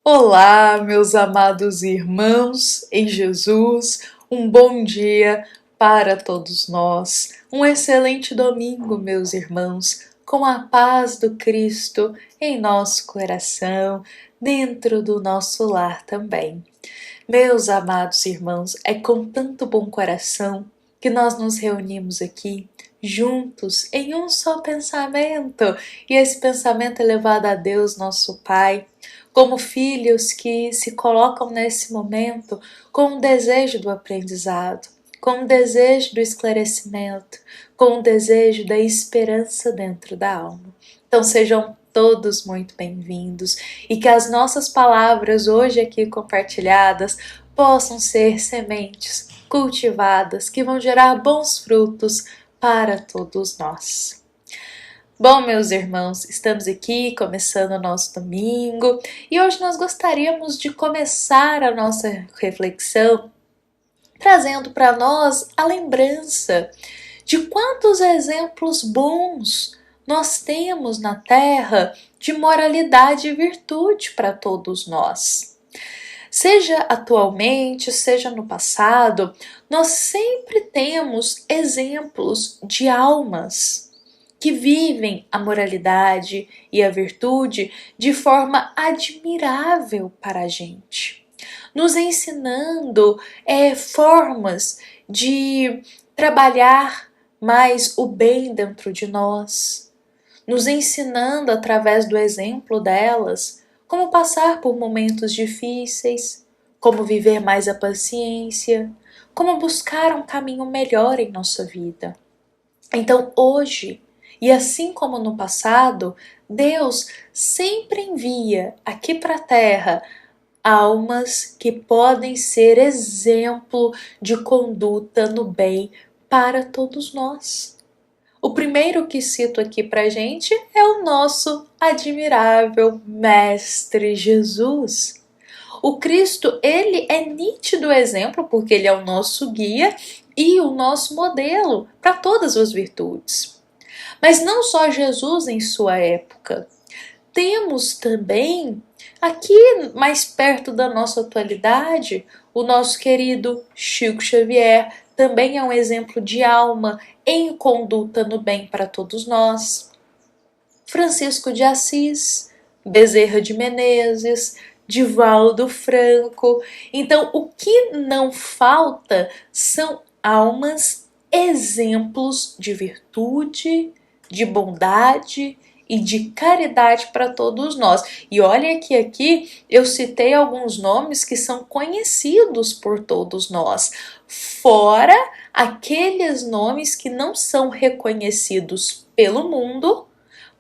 Olá, meus amados irmãos em Jesus, um bom dia para todos nós, um excelente domingo, meus irmãos, com a paz do Cristo em nosso coração, dentro do nosso lar também. Meus amados irmãos, é com tanto bom coração que nós nos reunimos aqui, juntos, em um só pensamento, e esse pensamento é levado a Deus, nosso Pai, como filhos que se colocam nesse momento com o desejo do aprendizado, com o desejo do esclarecimento, com o desejo da esperança dentro da alma. Então sejam todos muito bem-vindos e que as nossas palavras hoje aqui compartilhadas possam ser sementes cultivadas que vão gerar bons frutos para todos nós. Bom, meus irmãos, estamos aqui começando o nosso domingo e hoje nós gostaríamos de começar a nossa reflexão trazendo para nós a lembrança de quantos exemplos bons nós temos na Terra de moralidade e virtude para todos nós. Seja atualmente, seja no passado, nós sempre temos exemplos de almas que vivem a moralidade e a virtude de forma admirável para a gente, nos ensinando formas de trabalhar mais o bem dentro de nós, nos ensinando através do exemplo delas como passar por momentos difíceis, como viver mais a paciência, como buscar um caminho melhor em nossa vida. Então hoje, e assim como no passado, Deus sempre envia aqui para a Terra almas que podem ser exemplo de conduta no bem para todos nós. O primeiro que cito aqui pra gente é o nosso admirável Mestre Jesus. O Cristo, ele é nítido exemplo porque ele é o nosso guia e o nosso modelo para todas as virtudes. Mas não só Jesus em sua época. Temos também, aqui mais perto da nossa atualidade, o nosso querido Chico Xavier, também é um exemplo de alma em conduta no bem para todos nós. Francisco de Assis, Bezerra de Menezes, Divaldo Franco. Então, o que não falta são almas exemplos de virtude, de bondade e de caridade para todos nós. E olha que aqui eu citei alguns nomes que são conhecidos por todos nós, fora aqueles nomes que não são reconhecidos pelo mundo,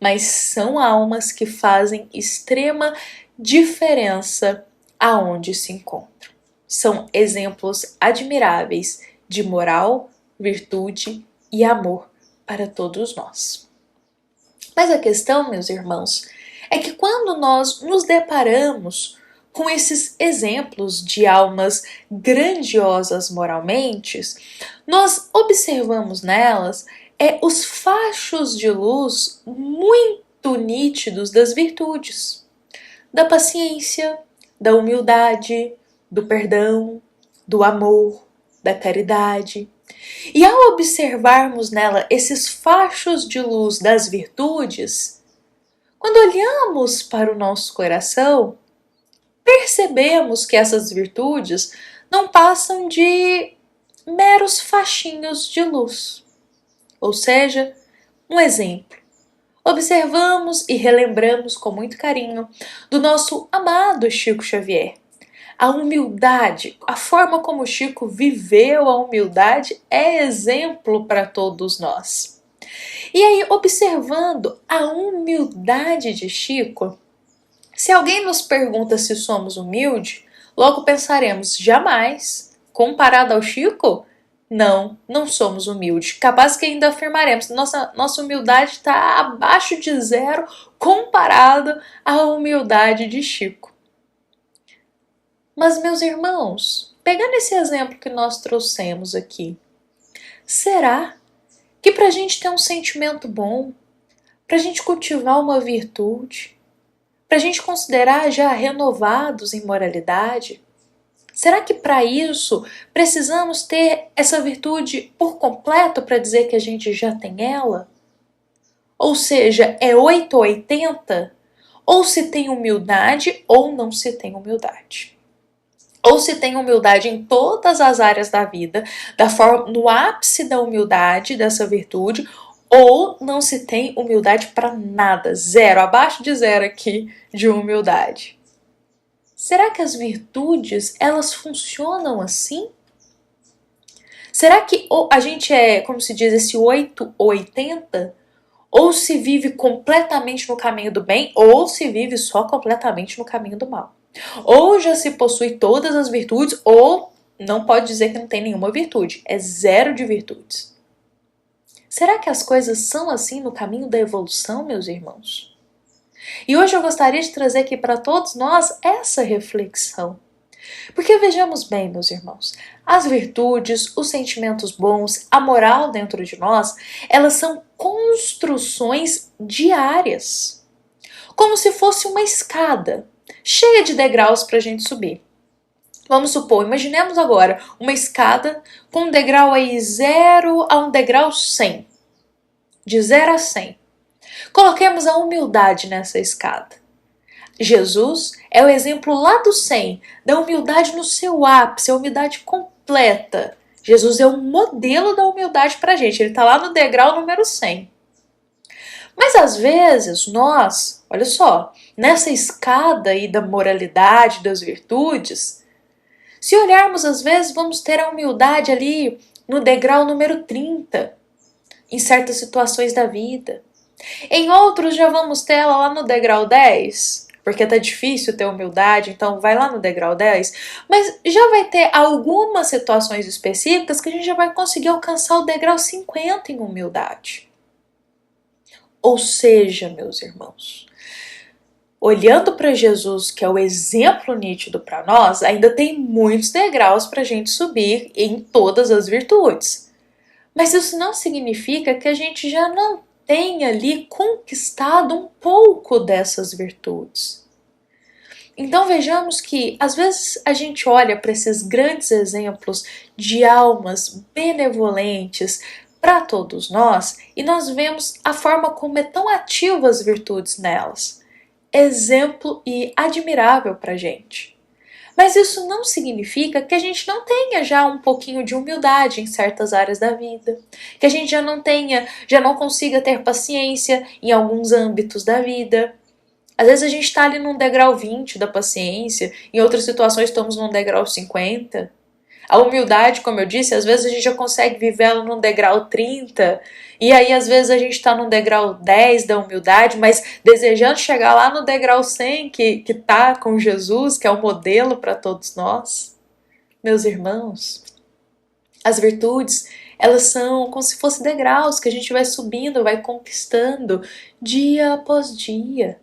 mas são almas que fazem extrema diferença aonde se encontram. São exemplos admiráveis de moral, virtude e amor para todos nós. Mas a questão, meus irmãos, é que quando nós nos deparamos com esses exemplos de almas grandiosas moralmente, nós observamos nelas os fachos de luz muito nítidos das virtudes, da paciência, da humildade, do perdão, do amor, da caridade. E ao observarmos nela esses fachos de luz das virtudes, quando olhamos para o nosso coração, percebemos que essas virtudes não passam de meros fachinhos de luz. Ou seja, um exemplo. Observamos e relembramos com muito carinho do nosso amado Chico Xavier. A humildade, a forma como Chico viveu a humildade é exemplo para todos nós. E aí, observando a humildade de Chico, se alguém nos pergunta se somos humildes, logo pensaremos, jamais, comparado ao Chico, não somos humildes. Capaz que ainda afirmaremos, nossa humildade está abaixo de zero comparado à humildade de Chico. Mas, meus irmãos, pegando esse exemplo que nós trouxemos aqui, será que para a gente ter um sentimento bom, para a gente cultivar uma virtude, para a gente considerar já renovados em moralidade? Será que para isso precisamos ter essa virtude por completo para dizer que a gente já tem ela? Ou seja, é 8 ou 80? Ou se tem humildade ou não se tem humildade. Ou se tem humildade em todas as áreas da vida, no ápice da humildade, dessa virtude, ou não se tem humildade para nada, zero, abaixo de zero aqui de humildade. Será que as virtudes, elas funcionam assim? Será que a gente é, como se diz, esse 8 ou 80? Ou se vive completamente no caminho do bem, ou se vive só completamente no caminho do mal. Ou já se possui todas as virtudes, ou não pode dizer que não tem nenhuma virtude. É zero de virtudes. Será que as coisas são assim no caminho da evolução, meus irmãos? E hoje eu gostaria de trazer aqui para todos nós essa reflexão. Porque vejamos bem, meus irmãos, as virtudes, os sentimentos bons, a moral dentro de nós, elas são construções diárias. Como se fosse uma escada, cheia de degraus para a gente subir. Vamos supor, imaginemos agora uma escada com um degrau aí 0 a um degrau 100. De 0 a 100. Coloquemos a humildade nessa escada. Jesus é o exemplo lá do 100, da humildade no seu ápice, a humildade completa. Jesus é o modelo da humildade pra gente, ele está lá no degrau número 100. Mas às vezes nós, olha só, nessa escada aí da moralidade, das virtudes, se olharmos às vezes vamos ter a humildade ali no degrau número 30, em certas situações da vida. Em outros já vamos ter ela lá no degrau 10, porque tá difícil ter humildade, então vai lá no degrau 10, mas já vai ter algumas situações específicas que a gente já vai conseguir alcançar o degrau 50 em humildade. Ou seja, meus irmãos, olhando para Jesus, que é o exemplo nítido para nós, ainda tem muitos degraus para a gente subir em todas as virtudes. Mas isso não significa que a gente já não tenha ali conquistado um pouco dessas virtudes. Então vejamos que às vezes a gente olha para esses grandes exemplos de almas benevolentes para todos nós e nós vemos a forma como é tão ativa as virtudes nelas. Exemplo e admirável para a gente. Mas isso não significa que a gente não tenha já um pouquinho de humildade em certas áreas da vida, que a gente já não consiga ter paciência em alguns âmbitos da vida. Às vezes a gente está ali num degrau 20 da paciência, em outras situações estamos num degrau 50. A humildade, como eu disse, às vezes a gente já consegue viver ela num degrau 30, e aí às vezes a gente está num degrau 10 da humildade, mas desejando chegar lá no degrau 100, que tá com Jesus, que é o modelo para todos nós. Meus irmãos, as virtudes, elas são como se fossem degraus que a gente vai subindo, vai conquistando dia após dia.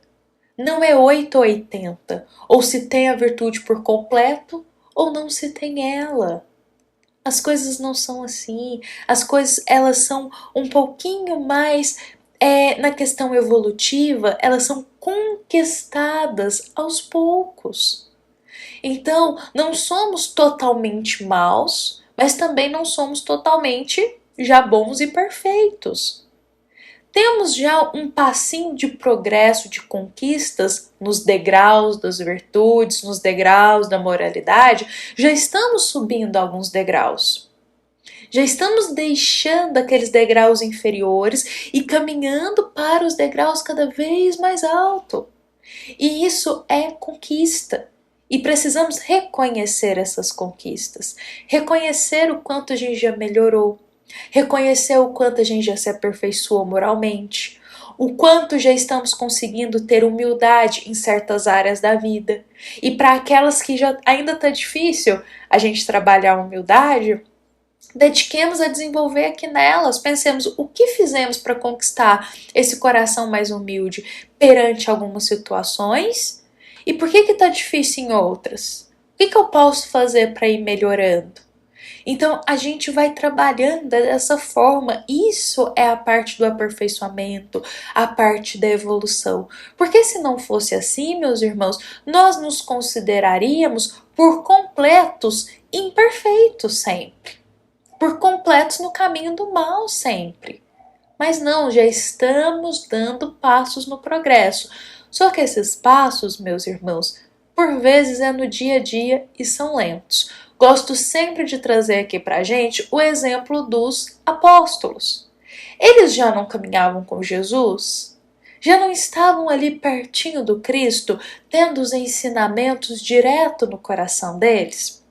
Não é 8 ou 80, ou se tem a virtude por completo, ou não se tem ela. As coisas não são assim. As coisas, elas são um pouquinho mais, na questão evolutiva, elas são conquistadas aos poucos. Então, não somos totalmente maus, mas também não somos totalmente já bons e perfeitos. Temos já um passinho de progresso, de conquistas nos degraus das virtudes, nos degraus da moralidade, já estamos subindo alguns degraus. Já estamos deixando aqueles degraus inferiores e caminhando para os degraus cada vez mais altos. E isso é conquista. E precisamos reconhecer essas conquistas, reconhecer o quanto a gente já melhorou, reconhecer o quanto a gente já se aperfeiçoou moralmente, o quanto já estamos conseguindo ter humildade em certas áreas da vida. E para aquelas que já ainda está difícil a gente trabalhar a humildade, dediquemos a desenvolver aqui nelas, pensemos o que fizemos para conquistar esse coração mais humilde perante algumas situações e por que está difícil em outras? O que eu posso fazer para ir melhorando? Então a gente vai trabalhando dessa forma. Isso é a parte do aperfeiçoamento, a parte da evolução. Porque se não fosse assim, meus irmãos, nós nos consideraríamos por completos imperfeitos sempre, por completos no caminho do mal sempre. Mas não, já estamos dando passos no progresso. Só que esses passos, meus irmãos, por vezes é no dia a dia e são lentos. Gosto sempre de trazer aqui pra gente o exemplo dos apóstolos. Eles já não caminhavam com Jesus? Já não estavam ali pertinho do Cristo, tendo os ensinamentos direto no coração deles?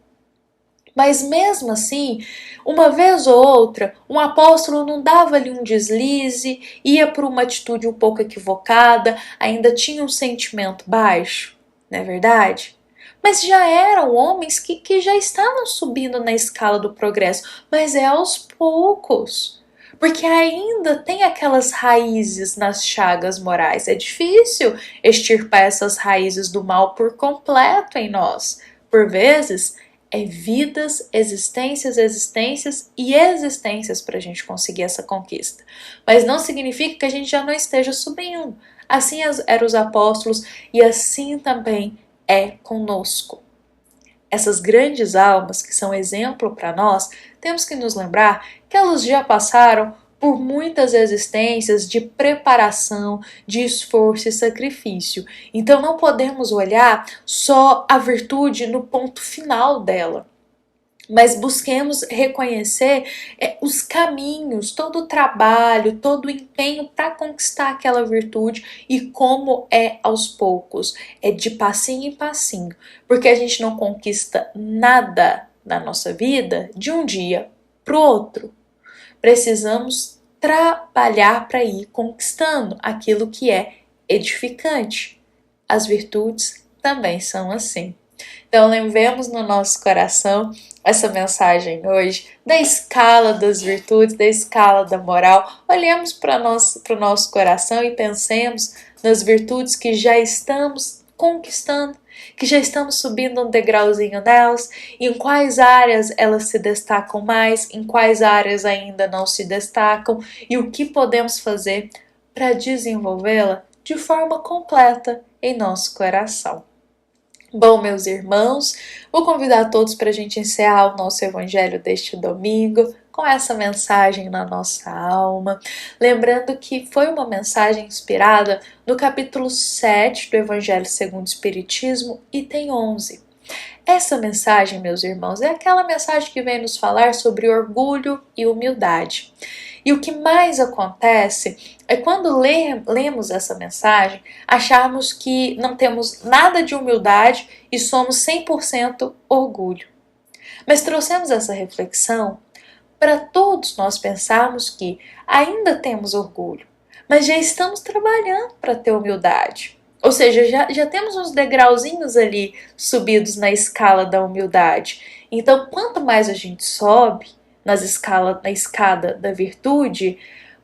Mas mesmo assim, uma vez ou outra, um apóstolo não dava ali um deslize, ia por uma atitude um pouco equivocada, ainda tinha um sentimento baixo, não é verdade? Mas já eram homens que já estavam subindo na escala do progresso, mas é aos poucos. Porque ainda tem aquelas raízes nas chagas morais. É difícil extirpar essas raízes do mal por completo em nós. Por vezes, é vidas, existências e existências para a gente conseguir essa conquista. Mas não significa que a gente já não esteja subindo. Assim eram os apóstolos e assim também é conosco. Essas grandes almas que são exemplo para nós, temos que nos lembrar que elas já passaram por muitas existências de preparação, de esforço e sacrifício. Então não podemos olhar só a virtude no ponto final dela, mas busquemos reconhecer os caminhos, todo o trabalho, todo o empenho para conquistar aquela virtude e como é aos poucos, é de passinho em passinho, porque a gente não conquista nada na nossa vida de um dia para o outro. Precisamos trabalhar para ir conquistando aquilo que é edificante. As virtudes também são assim. Então, lembremos no nosso coração essa mensagem hoje da escala das virtudes, da escala da moral. Olhemos para o nosso coração e pensemos nas virtudes que já estamos conquistando, que já estamos subindo um degrauzinho nelas, em quais áreas elas se destacam mais, em quais áreas ainda não se destacam e o que podemos fazer para desenvolvê-la de forma completa em nosso coração. Bom, meus irmãos, vou convidar todos para a gente encerrar o nosso evangelho deste domingo com essa mensagem na nossa alma. Lembrando que foi uma mensagem inspirada no capítulo 7 do Evangelho segundo o Espiritismo, item 11. Essa mensagem, meus irmãos, é aquela mensagem que vem nos falar sobre orgulho e humildade. E o que mais acontece é quando lemos essa mensagem, acharmos que não temos nada de humildade e somos 100% orgulho. Mas trouxemos essa reflexão para todos nós pensarmos que ainda temos orgulho, mas já estamos trabalhando para ter humildade. Ou seja, já temos uns degrauzinhos ali subidos na escala da humildade. Então, quanto mais a gente sobe na escada da virtude,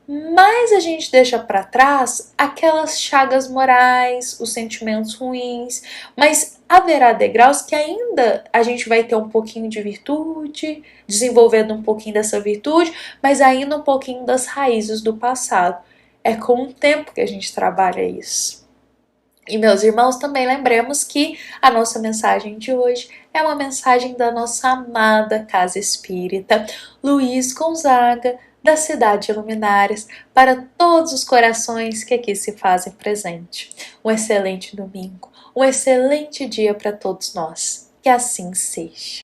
mais a gente deixa para trás aquelas chagas morais, os sentimentos ruins, mas haverá degraus que ainda a gente vai ter um pouquinho de virtude, desenvolvendo um pouquinho dessa virtude, mas ainda um pouquinho das raízes do passado. É com o tempo que a gente trabalha isso. E, meus irmãos, também lembremos que a nossa mensagem de hoje é uma mensagem da nossa amada Casa Espírita Luiz Gonzaga, da Cidade de Luminares, para todos os corações que aqui se fazem presente. Um excelente domingo, um excelente dia para todos nós. Que assim seja.